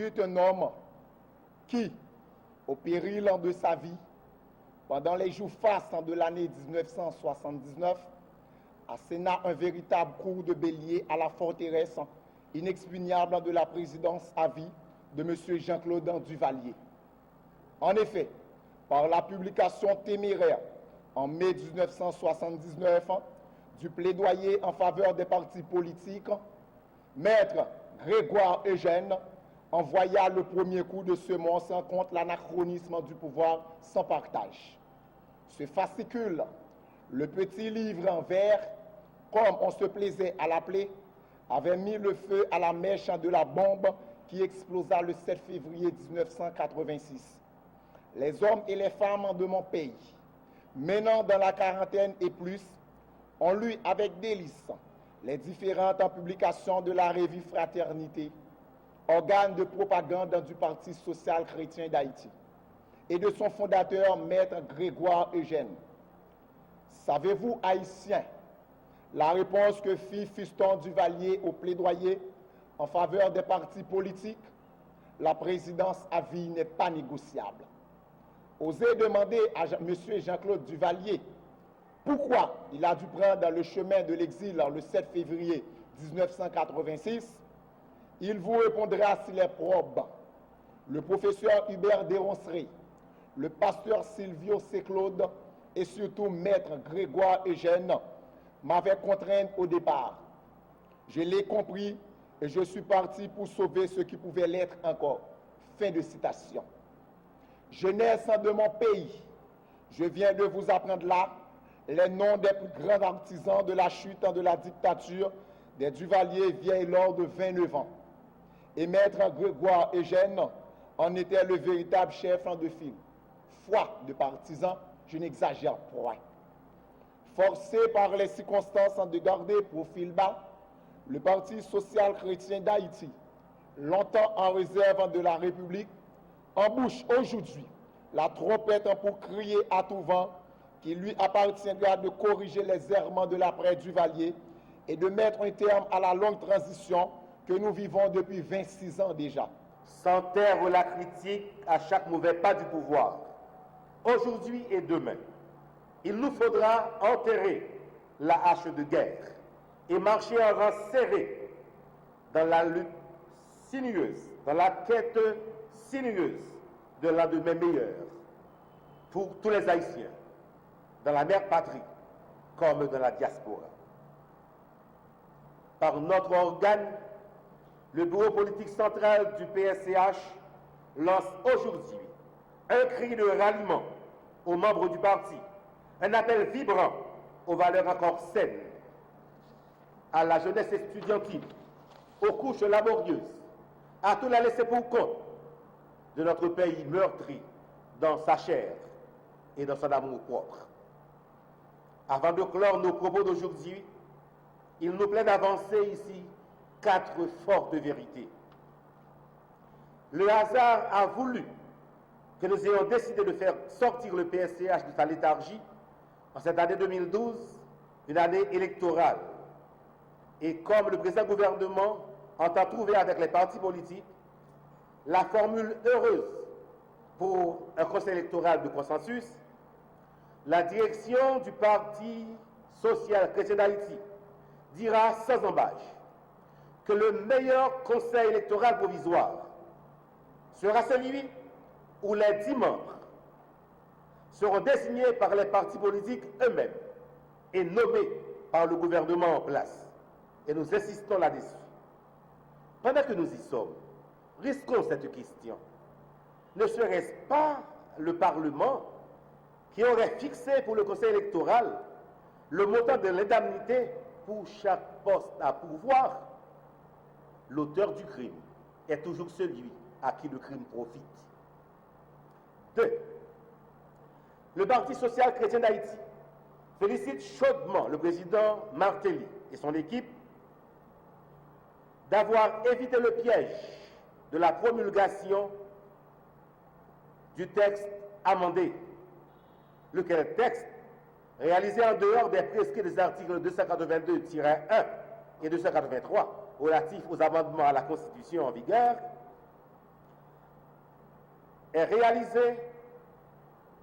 fut un homme qui, au péril de sa vie, pendant les jours fastes de l'année 1979, asséna un véritable coup de bélier à la forteresse inexpugnable de la présidence à vie de M. Jean-Claude Duvalier. En effet, par la publication téméraire en mai 1979 du plaidoyer en faveur des partis politiques, Maître Grégoire Eugène envoya le premier coup de semonce contre l'anachronisme du pouvoir sans partage. Ce fascicule, le petit livre en verre, comme on se plaisait à l'appeler, avait mis le feu à la mèche de la bombe qui explosa le 7 février 1986. Les hommes et les femmes de mon pays, menant dans la quarantaine et plus, ont lu avec délice les différentes publications de la revue Fraternité, organe de propagande du Parti social-chrétien d'Haïti, et de son fondateur, Maître Grégoire Eugène. Savez-vous, Haïtiens, la réponse que fit Fiston Duvalier au plaidoyer en faveur des partis politiques? La présidence à vie n'est pas négociable. Osez demander à M. Jean-Claude Duvalier pourquoi il a dû prendre le chemin de l'exil le 7 février 1986. Il vous répondra s'il est probe. Le professeur Hubert Desronceries, le pasteur Silvio Seclaude et surtout Maître Grégoire Eugène m'avaient contraint au départ. Je l'ai compris et je suis parti pour sauver ce qui pouvait l'être encore. Fin de citation. Jeunesse de mon pays, je viens de vous apprendre là les noms des plus grands artisans de la chute de la dictature des Duvalier vieilles lors de 29 ans. Et Maître Grégoire Eugène en était le véritable chef de file. Foi de partisan, je n'exagère point. Forcé par les circonstances de garder profil bas, le Parti social-chrétien d'Haïti, longtemps en réserve de la République, embouche aujourd'hui la trompette pour crier à tout vent qu'il lui appartiendra de corriger les errements de l'après Duvalier et de mettre un terme à la longue transition que nous vivons depuis 26 ans déjà. Sans taire la critique à chaque mauvais pas du pouvoir, aujourd'hui et demain, il nous faudra enterrer la hache de guerre et marcher en rang serré dans la lutte sinueuse, dans la quête sinueuse de lendemain meilleur pour tous les Haïtiens, dans la mère patrie comme dans la diaspora. Par notre organe, le bureau politique central du PSCH lance aujourd'hui un cri de ralliement aux membres du parti, un appel vibrant aux valeurs encore saines, à la jeunesse estudiantine, aux couches laborieuses, à tous les laissés pour compte de notre pays meurtri dans sa chair et dans son amour propre. Avant de clore nos propos d'aujourd'hui, il nous plaît d'avancer ici 4 fortes vérités. Le hasard a voulu que nous ayons décidé de faire sortir le PSCH de sa léthargie en cette année 2012, une année électorale. Et comme le précédent gouvernement entend trouver avec les partis politiques la formule heureuse pour un conseil électoral de consensus, la direction du Parti social-chrétien d'Haïti dira sans embâche que le meilleur conseil électoral provisoire sera celui où les 10 membres seront désignés par les partis politiques eux-mêmes et nommés par le gouvernement en place. Et nous insistons là-dessus. Pendant que nous y sommes, risquons cette question. Ne serait-ce pas le Parlement qui aurait fixé pour le Conseil électoral le montant de l'indemnité pour chaque poste à pourvoir? L'auteur du crime est toujours celui à qui le crime profite. 2. Le Parti social-chrétien d'Haïti félicite chaudement le président Martelly et son équipe d'avoir évité le piège de la promulgation du texte amendé, lequel texte, réalisé en dehors des prescrits des articles 282-1 et 283 relatifs aux amendements à la Constitution en vigueur, est réalisé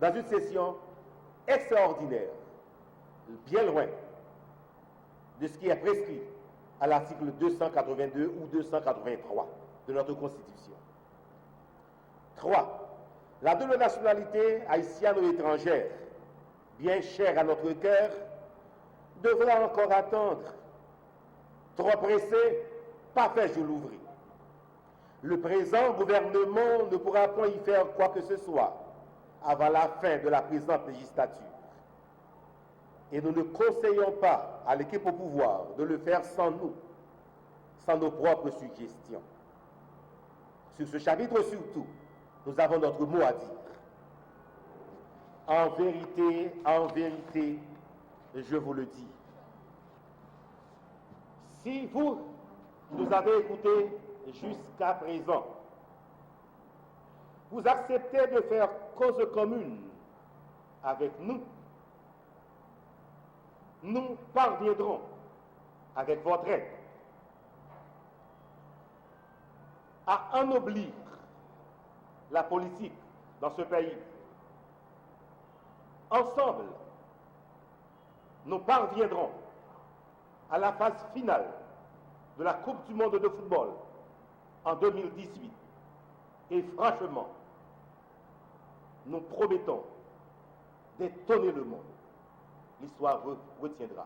dans une session extraordinaire, bien loin de ce qui est prescrit à l'article 282 ou 283 de notre Constitution. 3. La double nationalité haïtienne ou étrangère, bien chère à notre cœur, devra encore attendre. Trop pressé, pas fait jour l'ouvrir. Le présent gouvernement ne pourra point y faire quoi que ce soit avant la fin de la présente législature. Et nous ne conseillons pas à l'équipe au pouvoir de le faire sans nous, sans nos propres suggestions. Sur ce chapitre surtout, nous avons notre mot à dire. En vérité, je vous le dis, si vous nous avez écoutés jusqu'à présent, vous acceptez de faire cause commune avec nous, nous parviendrons, avec votre aide, à ennoblir la politique dans ce pays. Ensemble, nous parviendrons à la phase finale de la Coupe du monde de football en 2018. Et franchement, nous promettons d'étonner le monde. L'histoire retiendra.